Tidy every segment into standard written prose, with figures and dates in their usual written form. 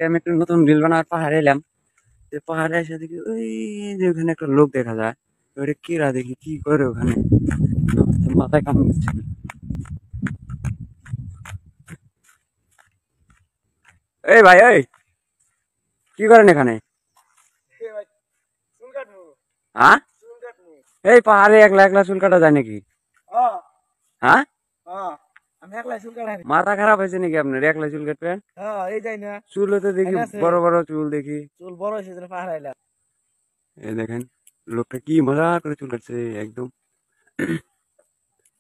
আমি একটা নতুন রিল বানাবার পাহাড়ে এলাম। যে পাহাড়ে এসে দেখি ওই যে ওখানে একটা লোক দেখা যায়। ওটা কিরা দেখি কি করে ওখানে, তো মাথায় কাম দিচ্ছে। এই ভাই এই, কি করেন এখানে? হ্যাঁ, এই পাহাড়ে একলা একলা চুল কাটা যায় নাকি? হ্যাঁ, মাথা খারাপ হয়েছে নাকি আপনার? একলা চুল কাটবেন? চুল তো দেখি বড় বড় চুল দেখি। এই দেখেন, লোকটা কি মজা করে চুল কাটছে একদম।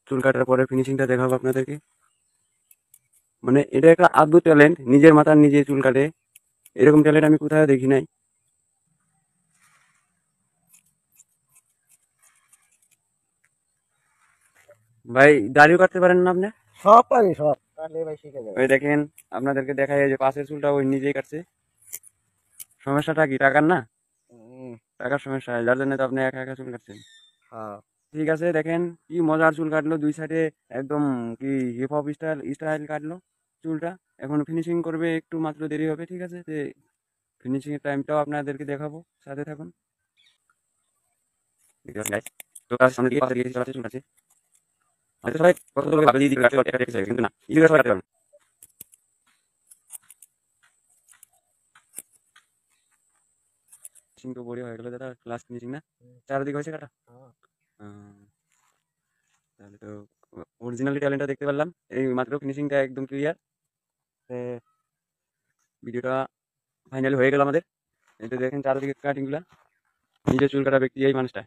চুল কাটার পরে ফিনিশিংটা দেখাবো আপনাদেরকে। মানে এটা একটা আদ্ভুত ট্যালেন্ট, নিজের মাথার নিজে চুল কাটে। এরকম ট্যালেন্ট আমি কোথাও দেখি নাই। ভাই দাড়িও কাটতে পারেন না আপনি? সব পারি, সব কাটলে ভাই শিখে যাবে। ওই দেখেন, আপনাদেরকে দেখাই এই যে পাশের চুলটা ওই নিজেই কাটছে। সমস্যাটা কি টাকার না? টাকার সমস্যা, যার জন্য তো আপনি একা একা চুল কাটছেন। হ্যাঁ, ঠিক আছে, দেখেন কি মজার চুল কাটলো, দুই সাইডে একদম কি হিপ হপ স্টাইল স্টাইল কাটলো চুলটা। এখন ফিনিশিং করবে, একটু মাত্র দেরি হবে। ঠিক আছে, যে ফিনিশিং এর টাইমটাও আপনাদেরকে দেখাবো, সাথে থাকুন। দেখতে পাচ্ছেন guys, তো তার সামনে দিকে পাশে দিকে চলে আসছে চুল কাটছে। হয়তো সবাই কত লোক ভাবে যে কাটছে একটা টেক্সট, কিন্তু না, ইজি করে সবাই কাটতে পারবে না। ফিনিশিং তো বড়ি হয়ে গেল দাদা, ক্লাস ফিনিশিং না? চারদিকে হয়েছে কাটা। হ্যাঁ। আহ, তাহলে তো অরিজিনালি ট্যালেন্টটা দেখতে পারলাম। এই মাত্র ফিনিশিংটা একদম ক্লিয়ার। ভিডিওটা ফাইনাল হয়ে গেল আমাদের। এই তো দেখেন চারদিকে কাটিং গুলা, নিজে চুল কাটা ব্যক্তি এই মানুষটা।